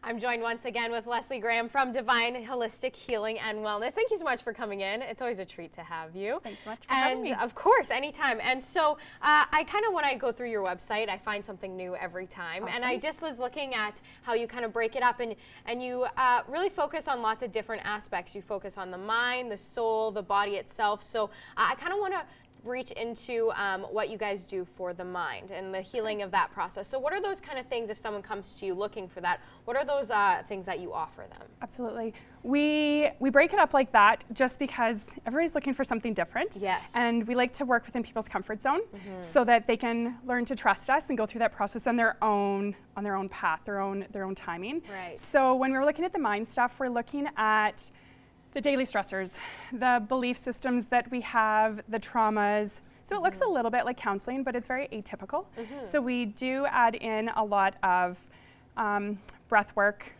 I'm joined once again with Leslie Graham from Divine Holistic Healing and Wellness. Thank you so much for coming in. It's always a treat to have you. Thanks so much for having me. And of course, anytime. And so I kind of, when I go through your website, I find something new every time. Awesome. And I just was looking at how you kind of break it up, and you really focus on lots of different aspects. You focus on the mind, the soul, the body itself. So I kind of want to reach into what you guys do for the mind and the healing of that process. So what are those kind of things, if someone comes to you looking for that, what are those things that you offer them? Absolutely. We break it up like that just because everybody's looking for something different. Yes. And we like to work within people's comfort zone so that they can learn to trust us and go through that process on their own path, their own timing. Right. So when we're looking at the mind stuff, we're looking at the daily stressors, the belief systems that we have, the traumas. So it looks a little bit like counseling, but it's very atypical. So we do add in a lot of breath work,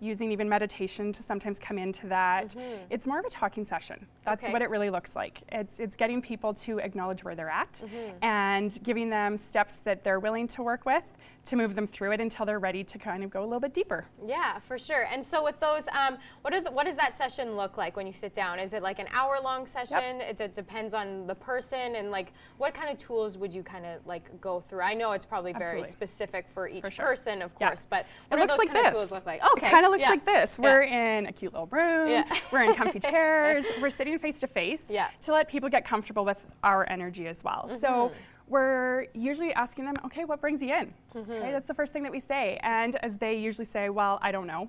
using even meditation to sometimes come into that. It's more of a talking session. That's what it really looks like. It's getting people to acknowledge where they're at and giving them steps that they're willing to work with to move them through it until they're ready to kind of go a little bit deeper. Yeah, for sure. And so with those, what does that session look like when you sit down? Is it like an hour-long session? Yep. It depends on the person, and like what kind of tools would you kind of like go through? I know it's probably very specific for each person, of course, but what do those kind of tools look like? Okay. It kind of looks like this. We're in a cute little room. We're in comfy chairs. We're sitting face to face to let people get comfortable with our energy as well. So we're usually asking them, okay, what brings you in? Okay, that's the first thing that we say. And as they usually say, well, I don't know.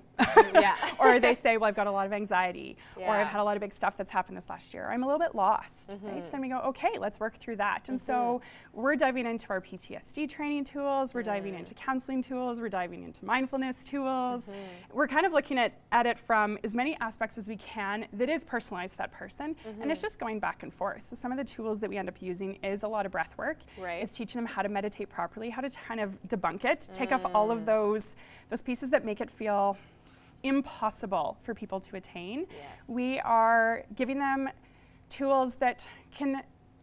Or they say, well, I've got a lot of anxiety, or I've had a lot of big stuff that's happened this last year. I'm a little bit lost. Right? Then we go, okay, let's work through that. And so we're diving into our PTSD training tools. We're diving into counseling tools. We're diving into mindfulness tools. We're kind of looking at it from as many aspects as we can that is personalized to that person. And it's just going back and forth. So some of the tools that we end up using is a lot of breath work. Is teaching them how to meditate properly, how to kind of debunk it, take off all of those pieces that make it feel impossible for people to attain. We are giving them tools that can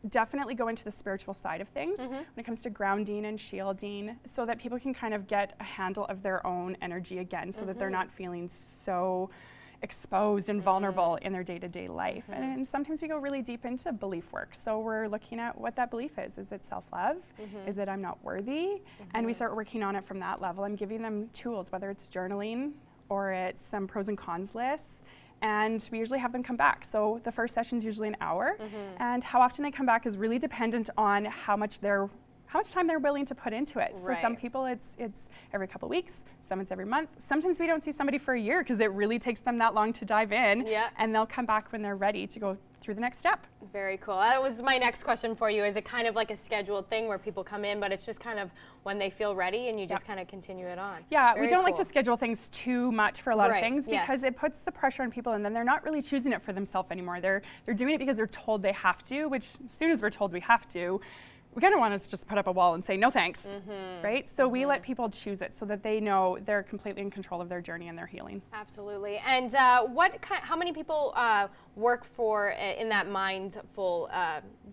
definitely go into the spiritual side of things when it comes to grounding and shielding, so that people can kind of get a handle of their own energy again, so that they're not feeling so exposed and vulnerable in their day-to-day life. And sometimes we go really deep into belief work. So we're looking at what that belief is. Is it self-love? Is it I'm not worthy? And we start working on it from that level and giving them tools, whether it's journaling or it's some pros and cons lists. And we usually have them come back. So the first session is usually an hour. And how often they come back is really dependent on how much time they're willing to put into it. So some people it's every couple of weeks, some it's every month. Sometimes we don't see somebody for a year because it really takes them that long to dive in. And they'll come back when they're ready to go through the next step. Very cool. That was my next question for you. Is it kind of like a scheduled thing where people come in, but it's just kind of when they feel ready and you just kind of continue it on? Yeah, we don't like to schedule things too much for a lot of things because it puts the pressure on people, and then they're not really choosing it for themselves anymore. They're doing it because they're told they have to, which as soon as we're told we have to, we kind of want to just put up a wall and say no thanks, right? So we let people choose it so that they know they're completely in control of their journey and their healing. Absolutely. And how many people work for in that mindful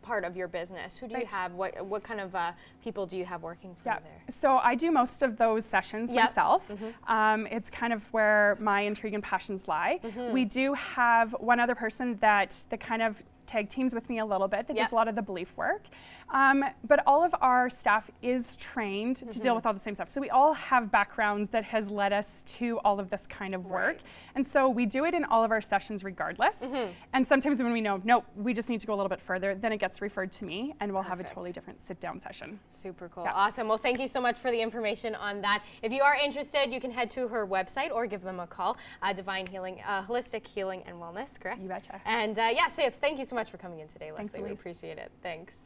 part of your business? Who do you have? What kind of people do you have working for you there? So I do most of those sessions myself. It's kind of where my intrigue and passions lie. We do have one other person that kind of tag teams with me a little bit that does a lot of the belief work. But all of our staff is trained to deal with all the same stuff. So we all have backgrounds that has led us to all of this kind of work. And so we do it in all of our sessions regardless. And sometimes when we know, nope, we just need to go a little bit further, then it gets referred to me and we'll have a totally different sit-down session. Super cool. Awesome. Well, thank you so much for the information on that. If you are interested, you can head to her website or give them a call. Divine Healing, Holistic Healing and Wellness, correct? You betcha. And thank you so much for coming in today, Leslie. We appreciate it. Thanks.